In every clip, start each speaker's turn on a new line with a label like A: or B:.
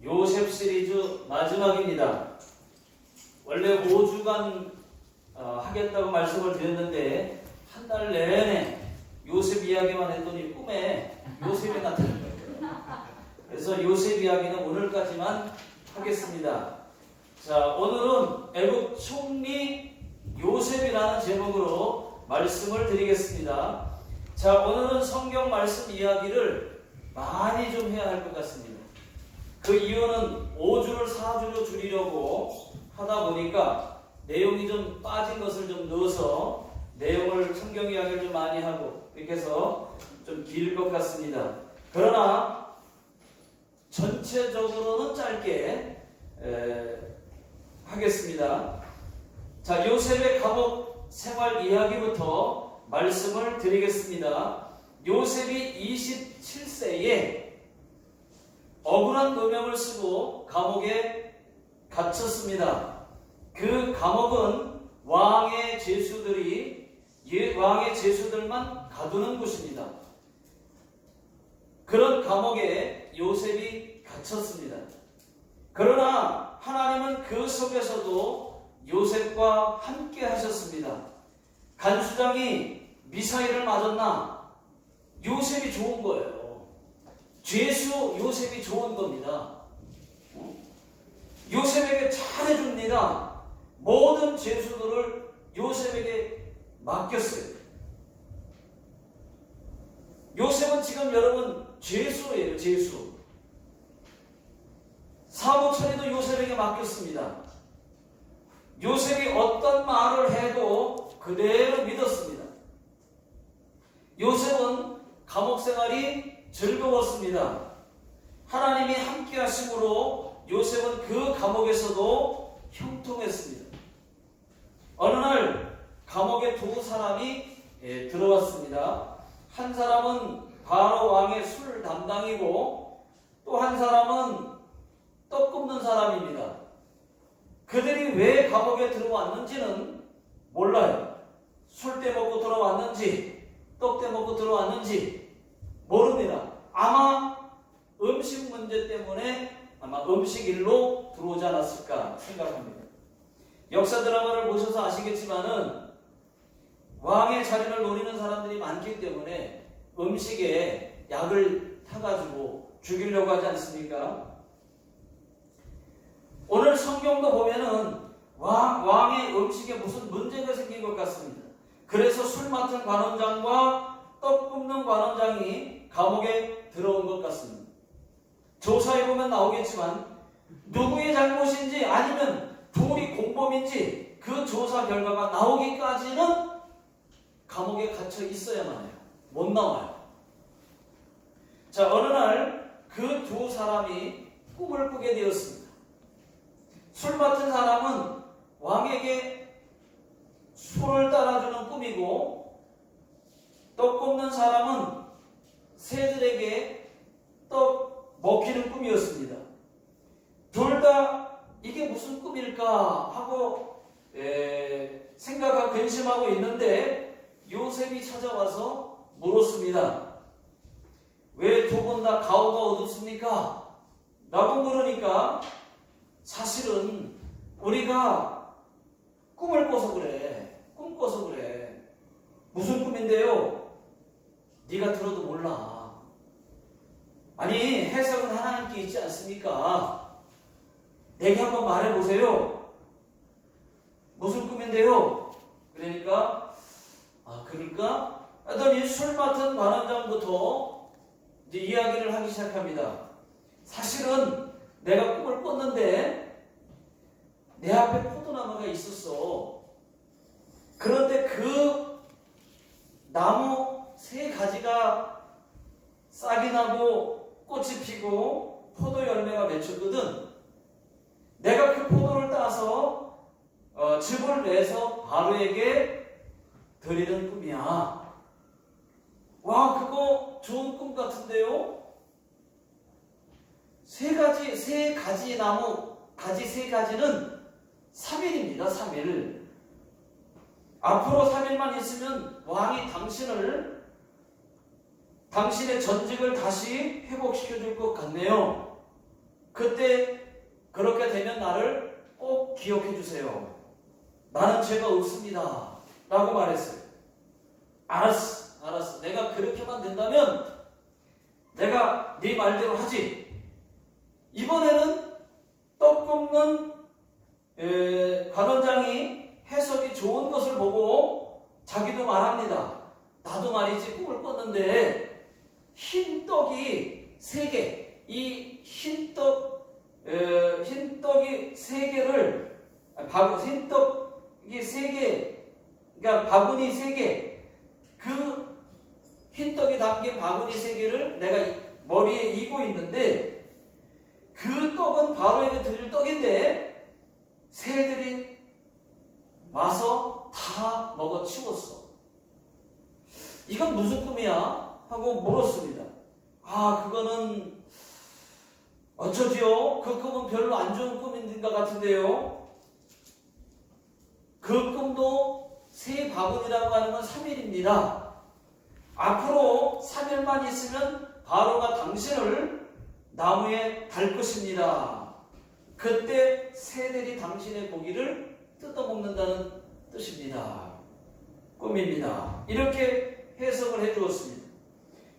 A: 요셉 시리즈 마지막입니다. 원래 5주간 하겠다고 말씀을 드렸는데 한 달 내내 요셉 이야기만 했더니 꿈에 요셉이 나타난 거예요. 그래서 요셉 이야기는 오늘까지만 하겠습니다. 자, 오늘은 애국 총리 요셉이라는 제목으로 말씀을 드리겠습니다. 자, 오늘은 성경 말씀 이야기를 많이 좀 해야 할 것 같습니다. 그 이유는 5주를 4주로 줄이려고 하다 보니까 내용이 좀 빠진 것을 좀 넣어서 내용을 성경 이야기를 좀 많이 하고 이렇게 해서 좀 길 것 같습니다. 그러나 전체적으로는 짧게 하겠습니다. 자, 요셉의 감옥 생활 이야기부터 말씀을 드리겠습니다. 요셉이 27세에 억울한 누명을 쓰고 감옥에 갇혔습니다. 그 감옥은 왕의 제수들만 가두는 곳입니다. 그런 감옥에 요셉이 갇혔습니다. 그러나 하나님은 그 속에서도 요셉과 함께 하셨습니다. 간수장이 미사일을 맞았나? 요셉이 좋은 거예요. 죄수 요셉이 좋은 겁니다. 요셉에게 잘해줍니다. 모든 죄수들을 요셉에게 맡겼어요. 요셉은 지금 여러분 죄수예요. 죄수. 사무 처리도 요셉에게 맡겼습니다. 요셉이 어떤 말을 해도 그대로 믿었습니다. 요셉은 감옥 생활이 즐거웠습니다. 하나님이 함께 하심으로 요셉은 그 감옥에서도 형통했습니다. 어느 날 감옥에 두 사람이 들어왔습니다. 한 사람은 바로 왕의 술 담당이고 또 한 사람은 떡 굽는 사람입니다. 그들이 왜 감옥에 들어왔는지는 몰라요. 술 때 먹고 들어왔는지 떡 때 먹고 들어왔는지 모릅니다. 아마 음식 문제 때문에 아마 음식 일로 들어오지 않았을까 생각합니다. 역사 드라마를 보셔서 아시겠지만은 왕의 자리를 노리는 사람들이 많기 때문에 음식에 약을 타가지고 죽이려고 하지 않습니까? 오늘 성경도 보면은 왕의 음식에 무슨 문제가 생긴 것 같습니다. 그래서 술 맡은 관원장과 떡 굽는 관원장이 감옥에 들어온 것 같습니다. 조사해보면 나오겠지만 누구의 잘못인지 아니면 둘이 공범인지 그 조사 결과가 나오기까지는 감옥에 갇혀 있어야만 해요. 못 나와요. 자, 어느 날 그 두 사람이 꿈을 꾸게 되었습니다. 술 맡은 사람은 왕에게 술을 따라주는 꿈이고 떡 굽는 사람은 새들에게 떡 먹히는 꿈이었습니다. 둘 다 이게 무슨 꿈일까 하고 생각하고 근심하고 있는데 요셉이 찾아와서 물었습니다. 왜 두 분 다 가오가 어둡습니까? 라고 물으니까 사실은 우리가 꿈을 꿔서 그래. 꿈 꿔서 그래. 무슨 꿈인데요? 네가 들어도 몰라. 아니, 해석은 하나님께 있지 않습니까? 내게 한번 말해보세요. 무슨 꿈인데요? 그러니까 그럴까? 하더니 술 맡은 관원장부터 이제 이야기를 하기 시작합니다. 사실은 내가 꿈을 꿨는데 내 앞에 포도나무가 있었어. 그런데 그 나무 세 가지가 싹이 나고 꽃이 피고 포도 열매가 맺혔거든. 내가 그 포도를 따서 즙을 내서 바로에게 드리는 꿈이야. 와, 그거 좋은 꿈 같은데요? 세 가지 나무, 가지 세 가지는 3일입니다. 3일. 앞으로 3일만 있으면 왕이 당신의 전직을 다시 회복시켜 줄 것 같네요. 그때 그렇게 되면 나를 꼭 기억해 주세요. 나는 죄가 없습니다. 라고 말했어요. 알았어. 내가 그렇게만 된다면 내가 네 말대로 하지. 이번에는 떡 굽는 관원장이 해석이 좋은 것을 보고 자기도 말합니다. 나도 말이지 꿈을 꿨는데 흰 떡이 3개, 이 흰 떡이 3개를 흰 떡이 3개, 그러니까 바구니 3개, 그 흰 떡이 담긴 바구니 3개를 내가 머리에 이고 있는데 그 떡은 바로에게 드릴 떡인데 새들이 와서 다 먹어치웠어. 이건 무슨 꿈이야? 하고 물었습니다. 그거는 어쩌지요? 그 꿈은 별로 안 좋은 꿈인 것 같은데요. 그 꿈도 새 바구니라고 하는 건 3일입니다. 앞으로 3일만 있으면 바로가 당신을 나무에 달 것입니다. 그때 새들이 당신의 고기를 뜯어먹는다는 뜻입니다. 꿈입니다. 이렇게 해석을 해주었습니다.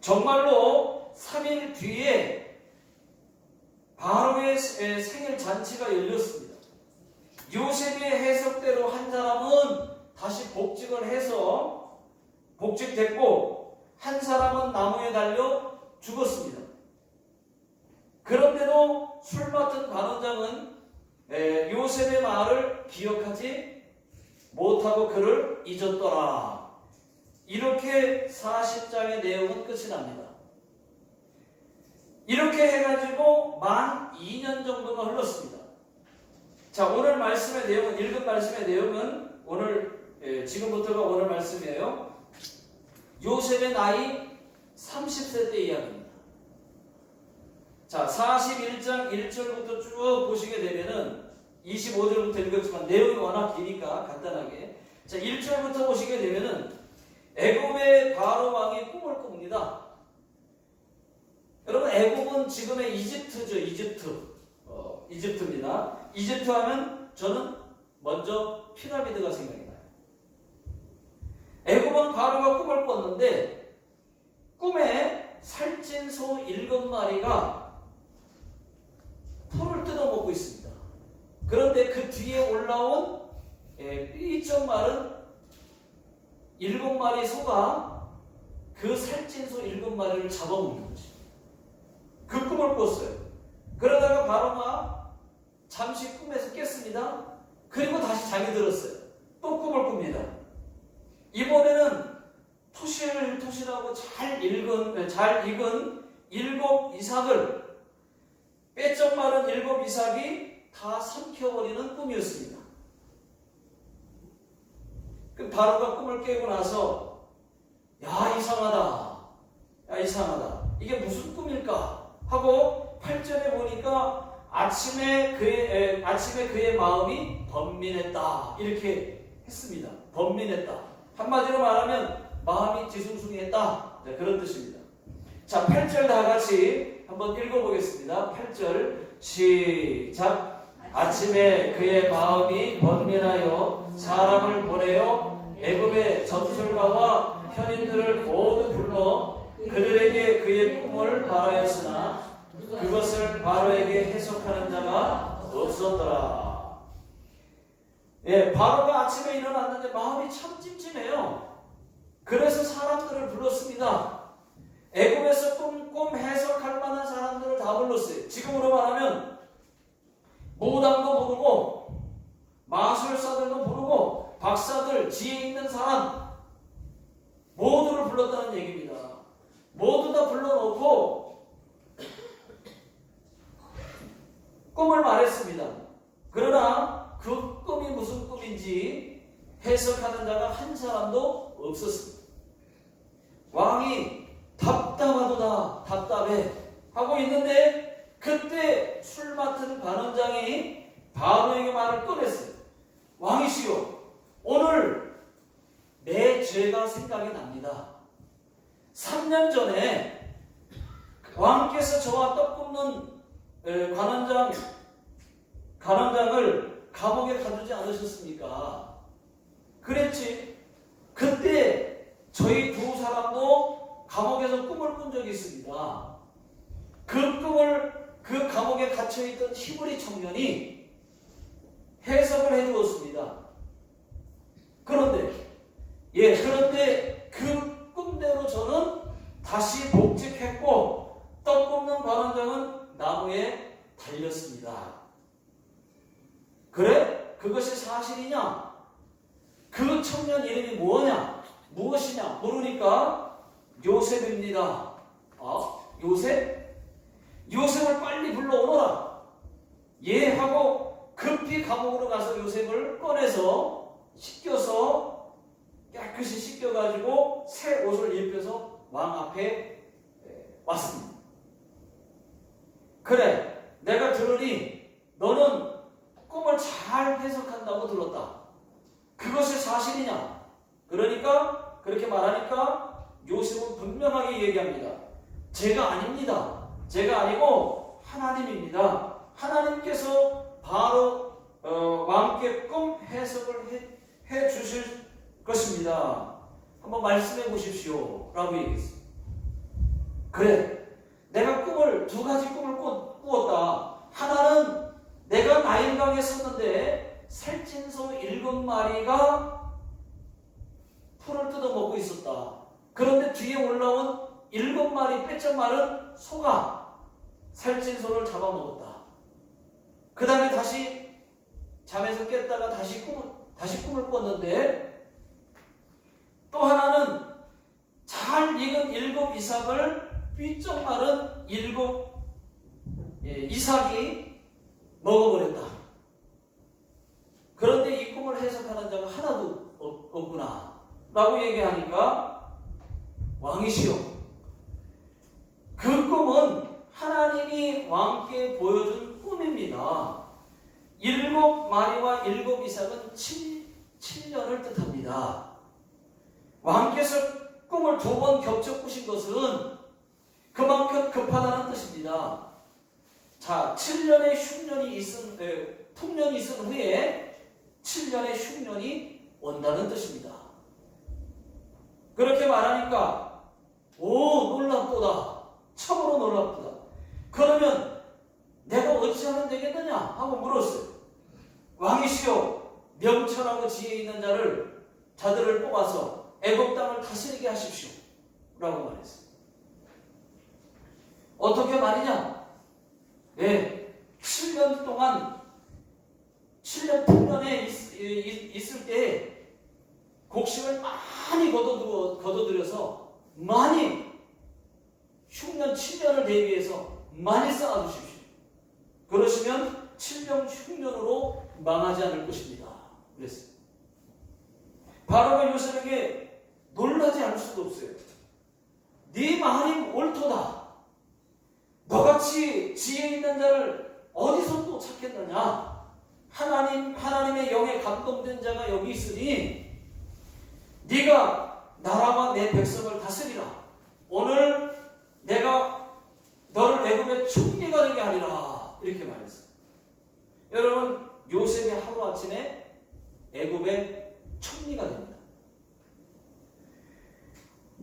A: 정말로 3일 뒤에 바로의 생일 잔치가 열렸습니다. 요셉의 해석대로 한 사람은 다시 복직을 해서 복직됐고 한 사람은 나무에 달려 죽었습니다. 그런데도 술 맡은 관원장은 요셉의 말을 기억하지 못하고 그를 잊었더라. 이렇게 40장의 내용은 끝이 납니다. 이렇게 해가지고 만 2년 정도가 흘렀습니다. 자, 오늘 말씀의 내용은, 읽은 말씀의 내용은 지금부터가 오늘 말씀이에요. 요셉의 나이 30세 때 이야기입니다. 자, 41장 1절부터 쭉 보시게 되면은 25절부터 읽었지만 내용이 워낙 기니까 간단하게. 자, 1절부터 보시게 되면은 애굽의 바로 왕이 꿈을 꿉니다. 여러분, 애굽은 지금의 이집트죠. 이집트입니다. 이집트 하면 저는 먼저 피라미드가 생각이 나요. 애굽은 바로가 꿈을 꿨는데 꿈에 살찐 소 7마리가 풀을 뜯어먹고 있습니다. 그런데 그 뒤에 올라온 삐쩍 마른 7마리 소가 그 살찐 소 7마리를 잡아먹는 거죠. 그 꿈을 꿨어요. 그러다가 바로가 잠시 꿈에서 깼습니다. 그리고 다시 잠이 들었어요. 또 꿈을 꿉니다. 이번에는 토실토실하고 잘 익은 7 이삭을, 빼쩍 마른 7 이삭이 다 삼켜버리는 꿈이었습니다. 그 바로가 꿈을 깨고 나서 이상하다. 이게 무슨 꿈일까? 하고 8절에 보니까 아침에 그의 마음이 번민했다. 이렇게 했습니다. 번민했다. 한마디로 말하면 마음이 뒤숭숭했다. 그런 뜻입니다. 자, 8절 다 같이 한번 읽어보겠습니다. 8절 시작. 아침에 그의 마음이 번민하여 사람을 보내어 애굽의 전술가와 현인들을 모두 불러 그들에게 그의 꿈을 말하였으나 그것을 바로에게 해석하는 자가 없었더라. 바로가 아침에 일어났는데 마음이 참 찜찜해요. 그래서 사람들을 불렀습니다. 애굽에서 꿈 해석할 만한 사람들을 다 불렀어요. 지금으로 말하면 무당도 부르고 마술사들도 부르고 박사들, 지혜 있는 사람 모두를 불렀다는 얘기입니다. 모두 다 불러놓고 꿈을 말했습니다. 그러나 그 꿈이 무슨 꿈인지 해석하는 자가 한 사람도 없었습니다. 왕이 답답하도다, 답답해 하고 있는데 그때 술 맡은 관원장이 바로에게 말을 꺼냈어요. 왕이시여, 오늘 내 죄가 생각이 납니다. 3년 전에 왕께서 저와 떡 굽는 관원장을 감옥에 가두지 않으셨습니까? 그랬지. 그때 저희 두 사람도 감옥에서 꿈을 꾼 적이 있습니다. 그 꿈을 그 감옥에 갇혀있던 히브리 청년이 해석을 해주었습니다. 그런데 그 꿈대로 저는 다시 복직했고 떡 굽는 관원장은 나무에 달렸습니다. 그래? 그것이 사실이냐? 그 청년 이름이 뭐냐? 무엇이냐? 물으니까 요셉입니다. 요셉? 요셉을 빨리 불러오너라. 예 하고 급히 감옥으로 가서 요셉을 꺼내서 씻겨서 깨끗이 씻겨가지고 새 옷을 입혀서 왕 앞에 왔습니다. 그래, 내가 들으니 너는 꿈을 잘 해석한다고 들었다. 그것이 사실이냐? 그러니까 그렇게 말하니까 요셉은 분명하게 얘기합니다. 제가 아닙니다. 제가 아니고 하나님입니다. 하나님께서 바로 왕께 꿈 해석을 해 주실 것입니다. 한번 말씀해 보십시오. 라고 얘기했어요. 그래, 내가 두 가지 꿈을 꾸었다. 하나는 내가 나일강에 섰는데 살찐소 7마리가 풀을 뜯어먹고 있었다. 그런데 뒤에 올라온 7마리 빼쩍 마른 소가 살찐소를 잡아먹었다. 그 다음에 다시 잠에서 깼다가 다시 꿈을 꿨는데, 또 하나는 잘 익은 7 이삭을 삐쩍 마른 7 이삭이 먹어버렸다. 그런데 이 꿈을 해석하는 자가 하나도 없구나 라고 얘기하니까 왕이시여, 그 꿈은 하나님이 왕께 보여준 꿈입니다. 7마리와 7 이삭은 7년을 뜻합니다. 왕께서 꿈을 2번 겹쳐 꾸신 것은 그만큼 급하다는 뜻입니다. 자, 7년의 풍년이 있은 후에 7년의 흉년이 온다는 뜻입니다. 그렇게 말하니까 놀랍도다. 참으로 놀랍도다. 그러면 내가 어찌하면 되겠느냐 하고 물었어요. 왕이시여, 명철하고 지혜 있는 자들을 뽑아서 애굽 땅을 다스리게 하십시오 라고 말했어요. 어떻게 말이냐? 7년 동안 7년 풍년에 있을 때 곡식을 많이 거둬들여서 많이 흉년 7년을 대비해서 많이 쌓아두십시오. 그러시면 7년 흉년으로 망하지 않을 것입니다. 그랬어요. 바로가 요셉에게 놀라지 않을 수도 없어요. 네 말이 옳도다. 너같이 지혜 있는 자를 어디서 또 찾겠느냐? 하나님의 영에 감동된 자가 여기 있으니 네가 나라와 내 백성을 다스리라. 오늘 내가 너를 애굽의 총리가 되게 하리라. 이렇게 말했어요. 여러분, 요셉이 하루아침에 애굽의 총리가 됩니다.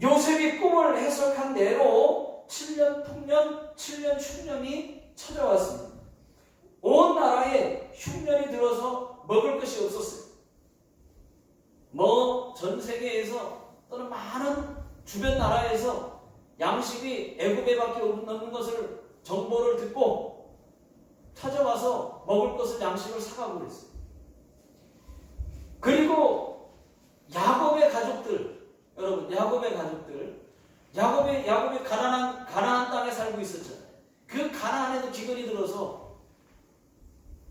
A: 요셉이 꿈을 해석한 대로 7년 풍년, 7년 흉년이 찾아왔습니다. 온 나라에 흉년이 들어서 먹을 것이 없었어요. 전 세계에서 또는 많은 주변 나라에서 양식이 애굽에밖에 없는 것을 정보를 듣고 찾아와서 먹을 것을 양식을 사가고 그랬어요. 그리고 야곱의 가족들, 여러분, 야곱의 가나안 땅에 살고 있었잖아요. 그 가나안에도 기근이 들어서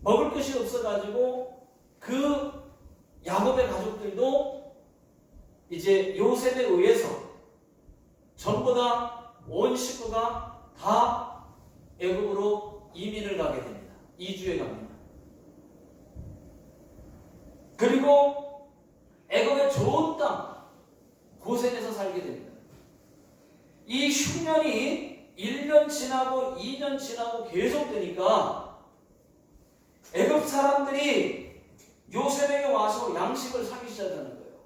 A: 먹을 것이 없어가지고 그 야곱의 가족들도 이제 요셉에 의해서 전부 다 온 식구가 다 애굽으로 이민을 가게 됩니다. 이주해 갑니다. 그리고 애굽의 좋은 땅 고센에서 살게 됩니다. 이 흉년이 1년 지나고 2년 지나고 계속되니까 애굽 사람들이 요셉에게 와서 양식을 사기 시작하는 거예요.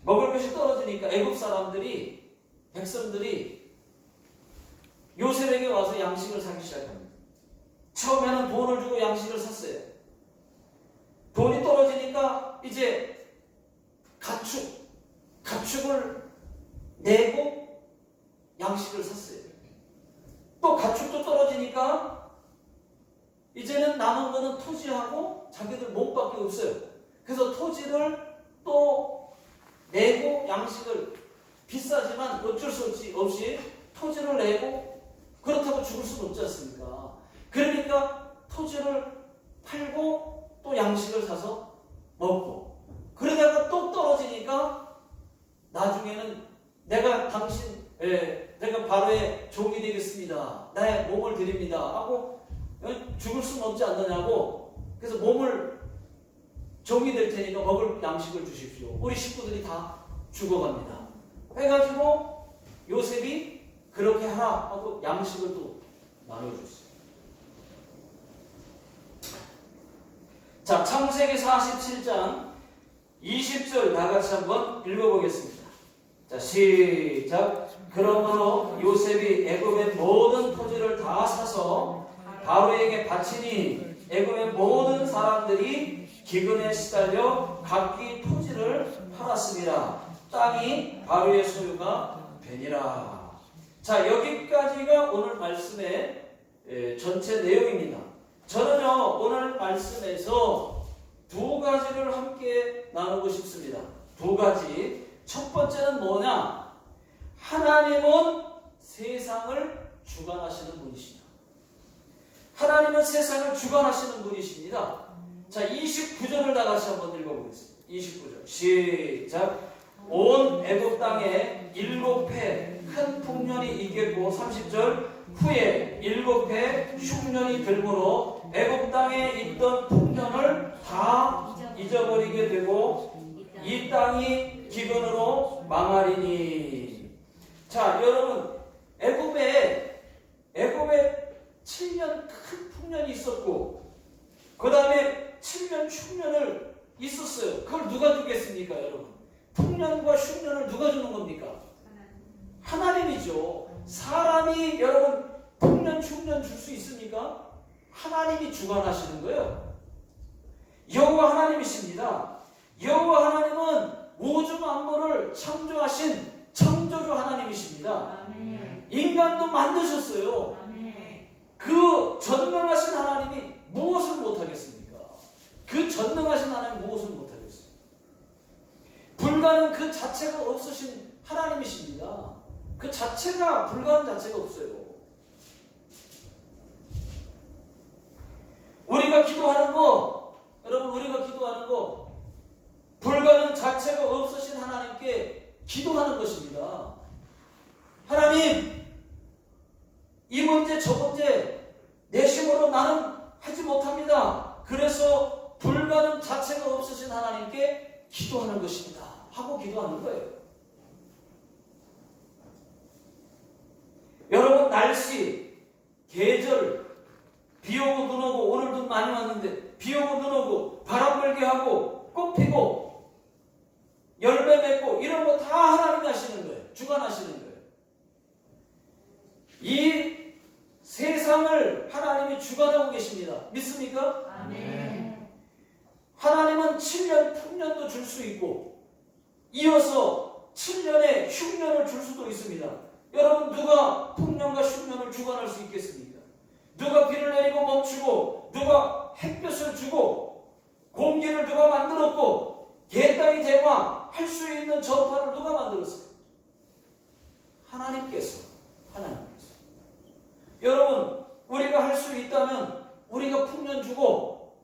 A: 먹을 것이 떨어지니까 애굽 사람들이, 백성들이 요셉에게 와서 양식을 사기 시작합니다. 처음에는 돈을 주고 양식을 샀어요. 돈이 떨어지니까 이제 가축을 내고 양식을 샀어요. 또 가축도 떨어지니까 이제는 남은 거는 토지하고 자기들 몸밖에 없어요. 그래서 토지를 또 내고 양식을, 비싸지만 어쩔 수 없이 토지를 내고, 그렇다고 죽을 수는 없지 않습니까? 그러니까 토지를 팔고 또 양식을 사서 먹고, 그러다가 또 떨어지니까 나중에는 내가 바로의 종이 되겠습니다, 나의 몸을 드립니다 하고, 죽을 수는 없지 않느냐고, 그래서 몸을 종이 될 테니까 먹을 양식을 주십시오. 우리 식구들이 다 죽어갑니다. 해가지고 요셉이 그렇게 하라 하고 양식을 또 나눠줬어요. 자, 창세기 47장 20절 다 같이 한번 읽어보겠습니다. 자, 시작. 그러므로 요셉이 애굽의 모든 토지를 다 사서 바로에게 바치니 애굽의 모든 사람들이 기근에 시달려 각기 토지를 팔았습니다. 땅이 바로의 소유가 되니라. 자, 여기까지가 오늘 말씀의 전체 내용입니다. 저는요, 오늘 말씀에서 두 가지를 함께 나누고 싶습니다. 두 가지. 첫 번째는 뭐냐? 하나님은 세상을 주관하시는 분이십니다. 하나님은 세상을 주관하시는 분이십니다. 자, 29절을 다 같이 한번 읽어보겠습니다. 29절 시작. 온 애굽 땅에 7해 큰 풍년이 있겠고, 30절 후에 7해 흉년이 들므로 애굽 땅에 있던 풍년을 다 잊어버리게 되고 이 땅이 기근으로 망하리니. 자, 여러분, 애굽에 7년 큰 풍년이 있었고, 그 다음에 7년 흉년을 있었어요. 그걸 누가 주겠습니까, 여러분? 풍년과 흉년을 누가 주는 겁니까? 하나님이죠. 사람이 여러분 풍년, 흉년 줄 수 있습니까? 하나님이 주관하시는 거예요. 여호와 하나님이십니다. 여호와 하나님은 우주 만물을 창조하신 창조주 하나님이십니다. 인간도 만드셨어요. 그 전능하신 하나님이 무엇을 못하겠습니까? 그 전능하신 하나님 무엇을 못하겠어요? 불가능 그 자체가 없으신 하나님이십니다. 그 자체가, 불가능 자체가 없어요. 우리가 기도하는 거, 여러분, 우리가 기도하는 거, 불가능 자체가 없으신 하나님께 기도하는 것입니다. 하나님, 이 문제 저 문제 내 힘으로 나는 하지 못합니다. 그래서 불가능 자체가 없으신 하나님께 기도하는 것입니다 하고 기도하는 거예요. 여러분, 날씨, 계절, 비 오고 눈 오고, 오늘 눈 많이 왔는데 비 오고 눈 오고 바람 불게 하고 꽃 피고 열매 맺고 이런 거 다 하나님이 하시는 거예요. 주관하시는 거예요. 이 세상을 하나님이 주관하고 계십니다. 믿습니까? 아멘. 하나님은 7년 풍년도 줄 수 있고 이어서 7년의 흉년을 줄 수도 있습니다. 여러분, 누가 풍년과 흉년을 주관할 수 있겠습니까? 누가 비를 내리고 멈추고, 누가 햇볕을 주고, 공기를 누가 만들었고, 개 땅이 대화할 수 있는 전파를 누가 만들었어요? 하나님께서. 여러분, 우리가 할 수 있다면 우리가 풍년 주고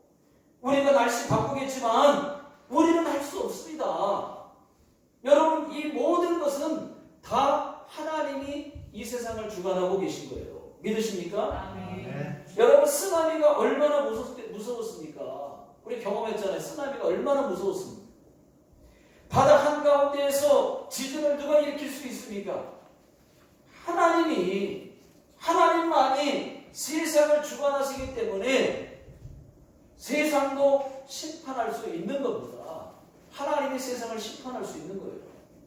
A: 우리가 날씨 바꾸겠지만 우리는 할 수 없습니다. 여러분, 이 모든 것은 다 하나님이 이 세상을 주관하고 계신 거예요. 믿으십니까? 네. 여러분, 쓰나미가 얼마나 무서웠습니까? 우리 경험했잖아요. 쓰나미가 얼마나 무서웠습니까? 바다 한가운데에서 지진을 누가 일으킬 수 있습니까? 하나님이 하나님만이 세상을 주관하시기 때문에 세상도 심판할 수 있는 겁니다. 하나님이 세상을 심판할 수 있는 거예요.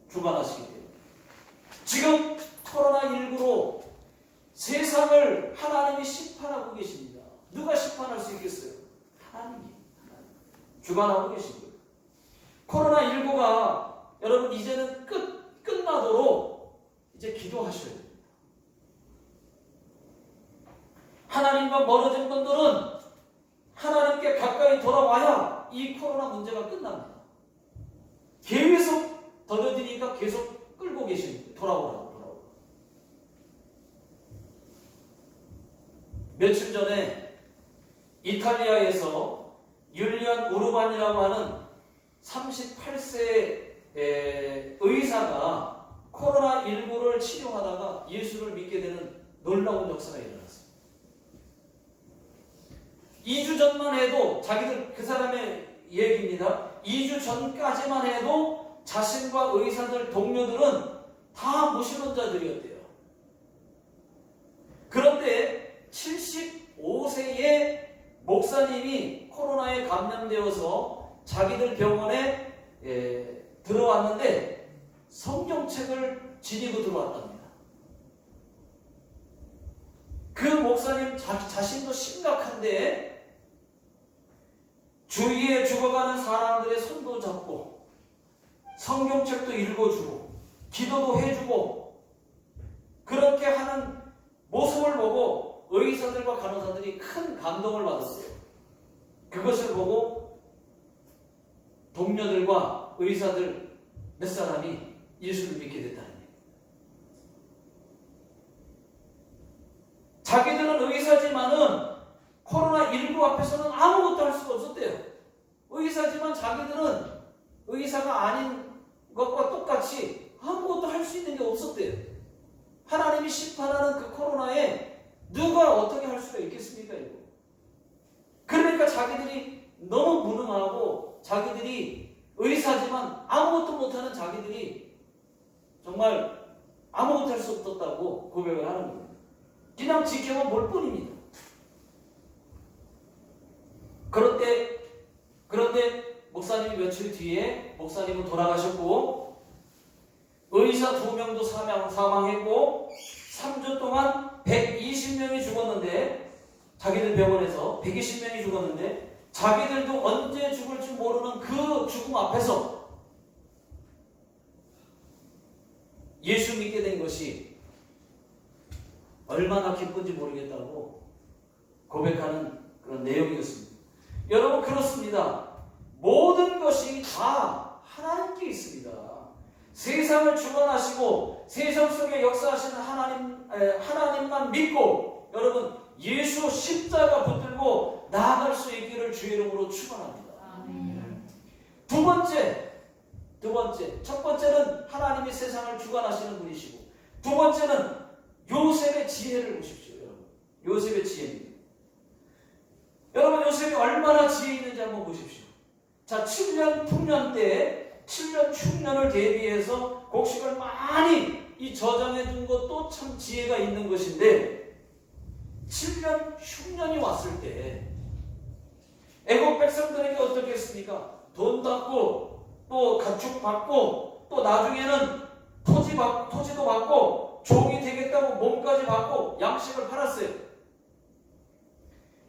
A: 주관하시기 때문에. 지금 코로나19로 세상을 하나님이 심판하고 계십니다. 누가 심판할 수 있겠어요? 하나님이. 주관하고 계신 거예요. 코로나19가 여러분 이제는 끝나도록 이제 기도하셔야 됩니다. 하나님과 멀어진 분들은 하나님께 가까이 돌아와야 이 코로나 문제가 끝납니다. 계속 더뎌지니까 계속 끌고 계십니다. 돌아오라고. 며칠 전에 이탈리아에서 율리안 우르반이라고 하는 38세 의사가 코로나19를 치료하다가 예수를 믿게 되는 놀라운 역사가 일어났습니다. 2주 전만 해도 자기들 그 사람의 얘기입니다. 2주 전까지만 해도 자신과 의사들 동료들은 다 무신론자들이었대요. 그런데 75세의 목사님이 코로나에 감염되어서 자기들 병원에 들어왔는데 성경책을 지니고 들어왔답니다. 그 목사님 자신도 심각한데 주위에 죽어가는 사람들의 손도 잡고 성경책도 읽어주고 기도도 해주고 그렇게 하는 모습을 보고 의사들과 간호사들이 큰 감동을 받았어요. 그것을 보고 동료들과 의사들 몇 사람이 예수를 믿게 됐다는 거예요. 자기들은 의사지만은 코로나19 앞에서는 아무것도 할 수가 없었대요. 의사지만 자기들은 의사가 아닌 것과 똑같이 아무것도 할 수 있는 게 없었대요. 하나님이 심판하는 그 코로나에 누가 어떻게 할 수가 있겠습니까? 이거. 그러니까 자기들이 너무 무능하고 자기들이 의사지만 아무것도 못하는 자기들이 정말 아무것도 할 수 없었다고 고백을 하는 겁니다. 그냥 지켜만 볼 뿐입니다. 그런데 목사님이 며칠 뒤에 목사님은 돌아가셨고 의사 2명도 사망했고 3주 동안 120명이 죽었는데 자기들 병원에서 120명이 죽었는데 자기들도 언제 죽을지 모르는 그 죽음 앞에서 예수 믿게 된 것이 얼마나 기쁜지 모르겠다고 고백하는 그런 내용이었습니다. 여러분 그렇습니다. 모든 것이 다 하나님께 있습니다. 세상을 주관하시고 세상 속에 역사하시는 하나님만 믿고 여러분 예수 십자가 붙들고 나아갈 수 있기를 주의 이름으로 축원합니다. 두 번째, 첫 번째는 하나님이 세상을 주관하시는 분이시고 두 번째는 요셉의 지혜를 보십시오. 여러분. 요셉의 지혜입니다. 여러분 요셉이 얼마나 지혜 있는지 한번 보십시오. 자, 7년 풍년 때 7년 충년을 대비해서 곡식을 많이 이 저장해 둔 것도 참 지혜가 있는 것인데 7년 흉년이 왔을 때 애국 백성들에게 어떻게 했습니까? 돈 받고 또 가축 받고 또 나중에는 토지도 받고 종이 되겠다고 몸까지 받고 양식을 팔았어요.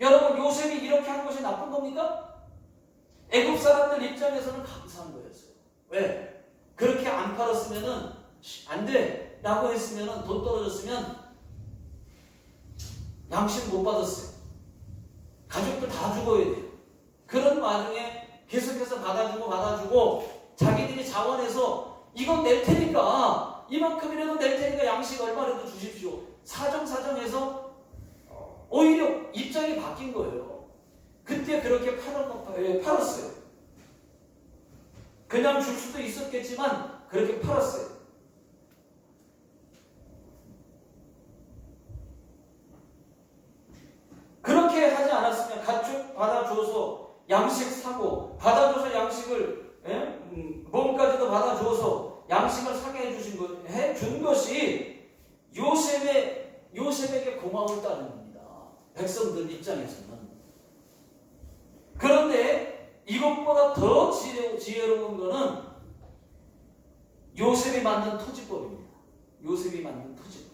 A: 여러분 요셉이 이렇게 한 것이 나쁜 겁니까? 애국 사람들 입장에서는 감사한 거였어요. 왜? 그렇게 안 팔았으면은 안 돼 라고 했으면은 돈 떨어졌으면 양식 못 받았어요. 가족들 다 죽어야 돼요. 그런 와중에 계속해서 받아주고 자기들이 자원해서 이건 낼 테니까 이만큼이라도 낼 테니까 양식 얼마라도 주십시오. 사정해서 오히려 입장이 바뀐 거예요. 그때 그렇게 팔았어요. 그냥 줄 수도 있었겠지만 그렇게 팔았어요. 그렇게 하지 않았으면 가축 받아줘서 양식 사고 받아줘서 양식을 몸까지도 받아줘서 양식을 사게 해준 것이 요셉의 요셉에게 고마울 따름입니다. 백성들 입장에서는. 그런데 이것보다 더 지혜로운 것은 요셉이 만든 토지법입니다. 요셉이 만든 토지법.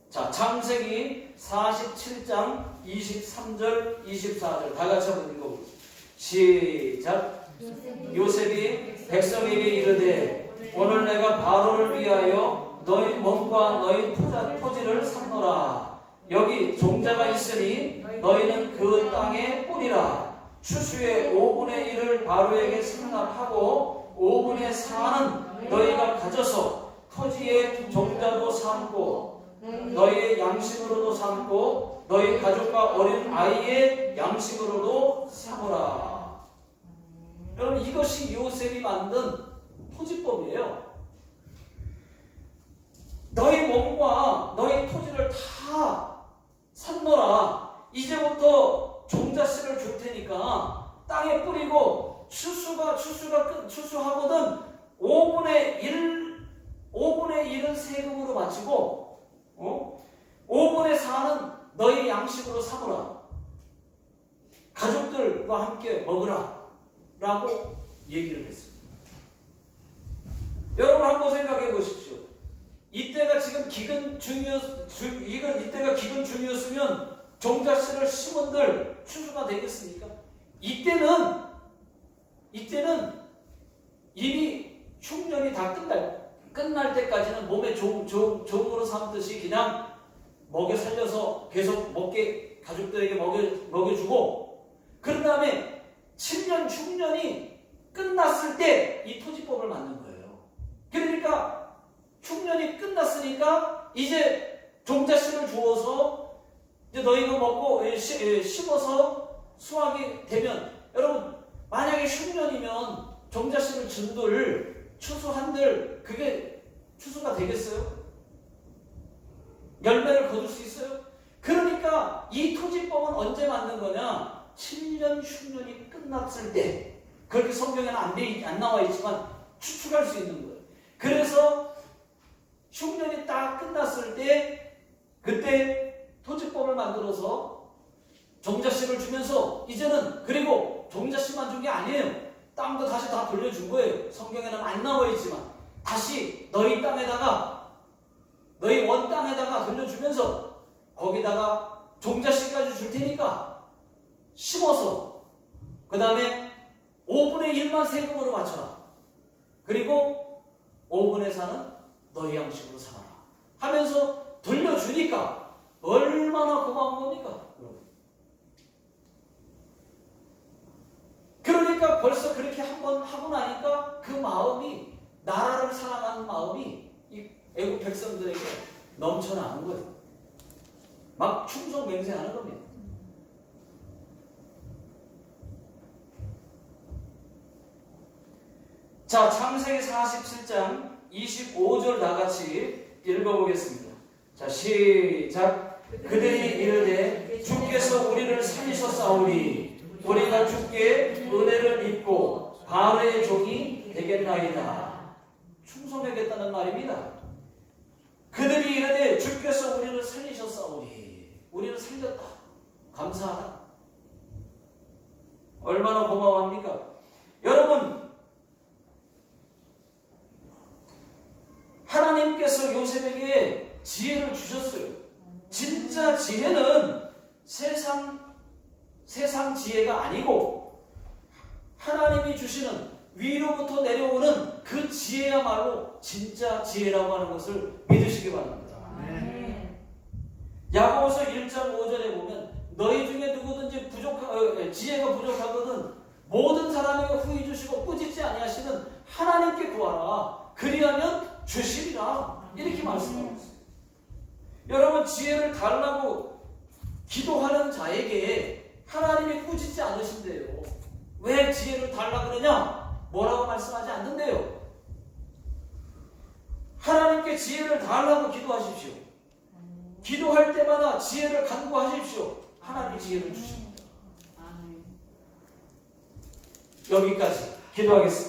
A: 자, 창세기 47장 23절 24절 다 같이 한번 읽어보겠습니다. 시작. 요셉이 백성에게 이르되 오늘 내가 바로를 위하여 너희 몸과 너희 토지를 샀노라. 여기 종자가 있으니 너희는 그 땅에 뿌리라. 추수의 5분의 1을 바로에게 상납하고 5분의 4는 너희가 가져서 토지의 종자도 삼고 너희의 양식으로도 삼고 너희 가족과 어린 아이의 양식으로도 삼으라. 여러분, 이것이 요셉이 만든 토지법이에요. 너희 몸과 너희 토지를 다 샀노라. 이제부터 종자씨를 줄 테니까 땅에 뿌리고 추수하거든 5분의 1은 세금으로 바치고 5분의 4는 너희 양식으로 삼으라. 가족들과 함께 먹으라 라고 얘기를 했습니다. 여러분 한번 생각해 보십시오. 이때가 지금 기근 중이었으면 종자씨를 심은들 추수가 되겠습니까? 이때는 이미 흉년이 다 끝날 때까지는 몸에 종으로 삼듯이 그냥 먹여 살려서 계속 가족들에게 먹여주고, 그런 다음에 7년 흉년이 끝났을 때 이 토지법을 만든 거예요. 그러니까 흉년이 끝났으니까 이제 종자씨를 주어서 이제 너희가 먹고 심어서 수확이 되면, 여러분 만약에 흉년이면 종자씨를 준들 추수한들 그게 추수가 되겠어요? 열매를 거둘 수 있어요? 그러니까 이 토지법은 언제 만든 거냐? 7년 흉년이 끝났을 때. 그렇게 성경에는 안 나와 있지만 추측할 수 있는 거예요. 그래서 흉년이 딱 끝났을 때 그때 토지법을 만들어서 종자씨를 주면서 이제는, 그리고 종자씨만 준 게 아니에요. 땅도 다시 다 돌려준 거예요. 성경에는 안 나와 있지만 다시 너희 땅에다가, 너희 원 땅에다가 돌려주면서 거기다가 종자씨까지 줄 테니까 심어서 그 다음에 5분의 1만 세금으로 바쳐라. 그리고 5분의 4는 너희 양식으로 삼아라 하면서 돌려주니까 얼마나 고마운 겁니까? 그러니까 벌써 그렇게 한번 하고 나니까 그 마음이, 나라를 사랑하는 마음이 이 애국 백성들에게 넘쳐나는 거예요. 막 충성맹세하는 겁니다. 자, 창세기 47장 25절 다 같이 읽어보겠습니다. 자, 시작. 그들이 이르되 주께서 우리를 살리셨사오니 우리가 주께 은혜를 입고 바로의 종이 되겠나이다. 충성하겠다는 말입니다. 그들이 이르되 주께서 우리를 살리셨사오니, 우리를 살렸다, 감사하다. 얼마나 고마워합니까? 여러분, 하나님께서 요셉에게 지혜를 주셨어요. 진짜 지혜는 세상 지혜가 아니고 하나님이 주시는 위로부터 내려오는 그 지혜야말로 진짜 지혜라고 하는 것을 믿으시기 바랍니다. 야고보서 1장 5절에 보면 너희 중에 누구든지 지혜가 부족하거든 모든 사람에게 후히 주시고 꾸짖지 아니하시는 하나님께 구하라. 그리하면 주시리라. 이렇게 말씀하고 있어요. 여러분, 지혜를 달라고 기도하는 자에게 하나님이 꾸짖지 않으신대요. 왜 지혜를 달라 그러냐? 뭐라고 말씀하지 않는데요. 하나님께 지혜를 달라고 기도하십시오. 기도할 때마다 지혜를 간구하십시오. 하나님이 지혜를 주십니다. 여기까지 기도하겠습니다.